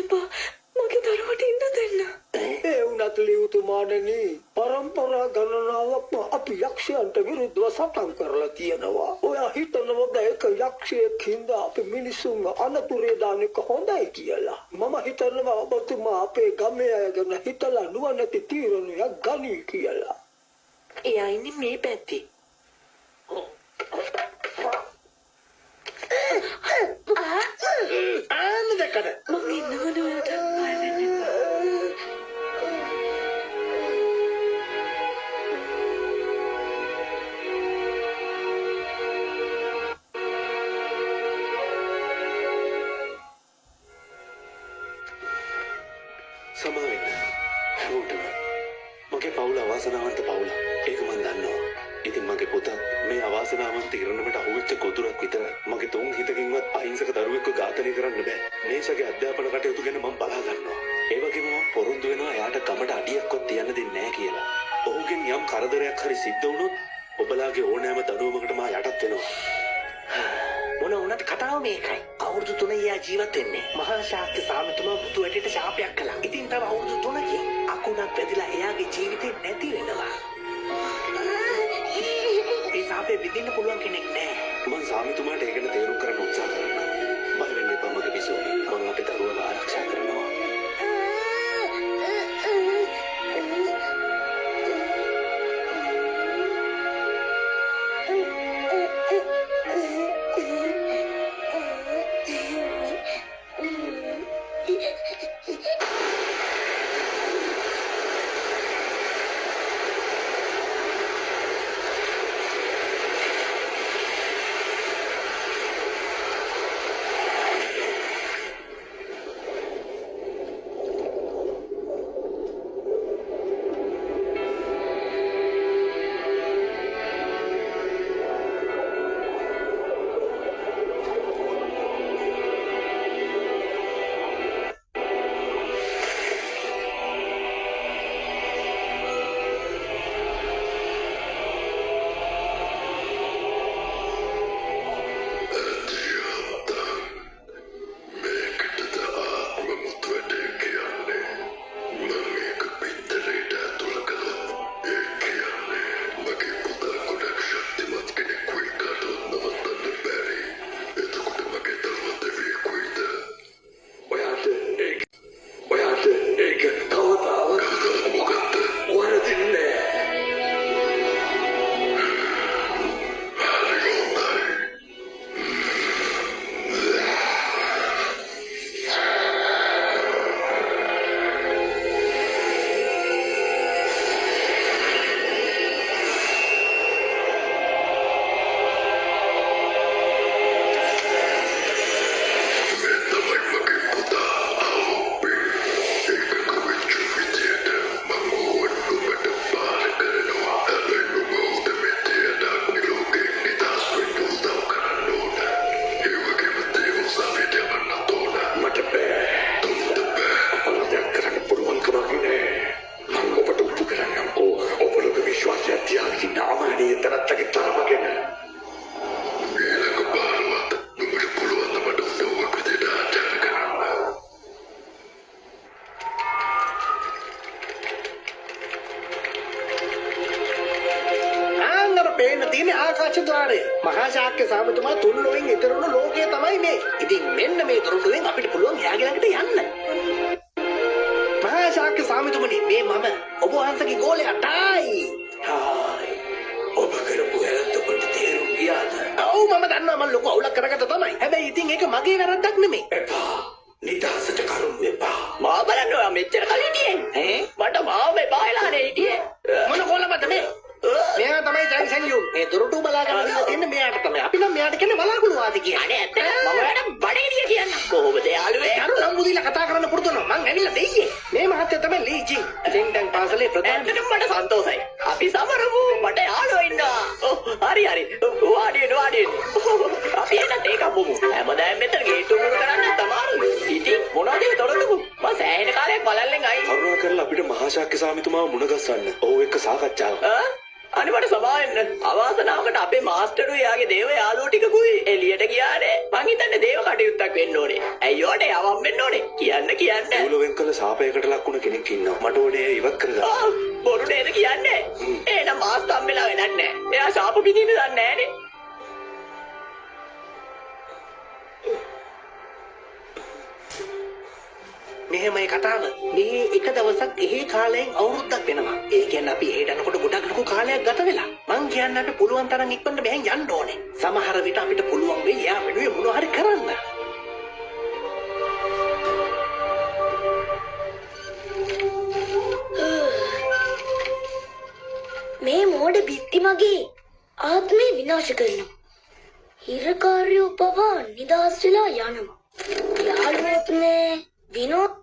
එපා. මගේ දරුවට ඉන්න දෙන්න. ඒ වුණත් ලියුතුමාණනි පරම්පරා ගණනාවක් අපි යක්ෂයන්ට විරුද්ධව සටන් කරලා තියෙනවා. ඔයා හිතනවද ඒක යක්ෂයෙක් හින්දා අපි මිනිසුන් අනතුරේ දාන එක හොඳයි කියලා? මම හිතනවා ඔබතුමා අපේ ගමේ අය ගැන හිතලා නුවණැති තීරණයක් ගනී කියලා. එයා ඉන්නේ මේ පැත්තේ. ආනදකද මම ඉන්නවද ඔයාට? සමාවෙන්න හැමෝටම මගේ පවුල අවාසනාවන්ත පවුල. ඒක මම දන්නවා. ඉතින් මගේ පුතා මේ අවාසනාවන්ත ඉරණමට අහුවෙච්ච කොතුරක් විතරයි. මගේ තුන් හිතකින්වත් අහිංසක දරුවෙක්ව ඝාතනය කරන්න බෑ. මේසගේ අධ්‍යාපන කටයුතු ගැන මම බලා ගන්නවා. ඒ වගේම මම පොරොන්දු වෙනවා එයාට ගමට අඩියක්වත් තියන්න දෙන්නේ නැහැ කියලා. ඔහුගෙන් යම් කරදරයක් හරි සිද්ධ වුණොත් ඔබලාගේ ඕනෑම දඩුවමකට මා යටත් වෙනවා. මොන වුණත් කතාව මේකයි. අවුරුදු 3 යා ජීවත් වෙන්නේ. මහා ශාක්‍ය සාමතුමා බුදු වැටේට ශාපයක් කළා. ඉතින් තව අවුරුදු 3කින් අකුණක් වැදිලා එයාගේ ජීවිතේ නැති වෙනවා. ඒ ශාපේ විඳින්න පුළුවන් කෙනෙක් නෑ. මම සාමිතුමාට ඒක ගැන තේරුම් කරන්න උත්සාහ කරනවා. බය වෙන්න එපා මගේ බිසෝ. මම අපේ දරුවව ආරක්ෂා කරනවා. මහා ශාක්‍ය සාමතුමා තුන් ලෝකෙන් ඊතරුණු ලෝකය තමයි මේ. ඉතින් මෙන්න මේ දොරටුවෙන් අපිට පුළුවන් එයාගේ ළඟට යන්න. මහා ශාක්‍ය සාමතුමනි මේ මම ඔබ වහන්සේගේ ගෝලයාටයි. හායි ඔබ කරපු හැලත් ඔබට තේරුම් ගියාද? ඔව් මම දන්නවා මම ලොකු අවුලක් කරගත්ත තමයි. හැබැයි ඉතින් ඒක මගේ වැරද්දක් නෙමෙයි. එපා නිදහසට කරුම් එපා. මා බලන්න ඔයා මෙච්චර කලින් හිටියේ. මට මාව එපාලානේ හිටියේ. මොන කොලමද මේ? මෙයා තමයි ජැන්සන්යු. මේ දොරටු බලාගෙන ඉන්න තියෙන්නේ මෙයාට තමයි. අපි නම් මෙයාට කියන්නේ බලාකුළු වාදී කියලා. අනේ ඇත්තට මම ඔයාට බඩේලිය කියන්න. කොහොමද යාළුවේ? අර නම් මුදිලා කතා කරන්න පුරුදු වෙනවා. මං ඇවිල්ලා දෙයියේ. මේ මහත්තයා තමයි ලී ජින්. සෙන්ටන් පාසලේ ප්‍රධාන. ඇත්තටම මට සන්තෝෂයි. අපි සමරමු. මට යාළුවෝ ඉන්නවා. හරි හරි. වාඩි වෙන්න. අපි එන්නත් ඒක අපුමු. හැමදාම මෙතන ගේට්ටු මුර කරන්න තමයි. ඉතින් මොනවද ඒ තොරතුරු? මම සෑහෙන කාලයක් බලල්ලෙන් අයින්. කරුණාකරලා අපිට මහා ශාක්‍ය සාමිතුමාව මුණ ගැස්සන්න. ඔහු එක්ක සාකච්ඡාවක්. අනේ මට සමාවෙන්න. අවාසනාවකට අපේ මාස්ටරු එයාගේ දේව යාළුවෝ ටිකකුයි එළියට ගියානේ. මං හිතන්නේ දේව කටයුත්තක් වෙන්න ඕනේ. ඇයි ඕනේ යවම් වෙන්න ඕනේ. කියන්න. පවුල වෙන් කළ සාපයකට ලක් වුණ කෙනෙක් ඉන්නවා. මට ඕනේ ඉවත් කරගන්න. බොරු නේද කියන්නේ? එහෙනම් මාස්ටර් අම්මලා වෙනක් නෑ. එයා ශාප පිටින්න දන්නේ නෑනේ. මෙහෙමයි කතාව. මේ එක දවසක් එහි කාලයෙන් අවුරුද්දක් වෙනවා. ඒ කියන්නේ අපි එහෙට යනකොට ගොඩක් ලොකු කාලයක් ගත වෙලා. මං කියන්නේ අපි පුළුවන් තරම් ඉක්මනට මෙහෙන් යන්න ඕනේ. සමහර විට අපිට පුළුවන් වෙයි යා වෙනුවෙන් මොනවා හරි කරන්න. මේ මෝඩ බිත්ති මගේ ආත්මය විනාශ කරනවා. හිරකාරයෝ පවා නිදහස් වෙලා යනවා. යාළුවොත් මේ විනෝද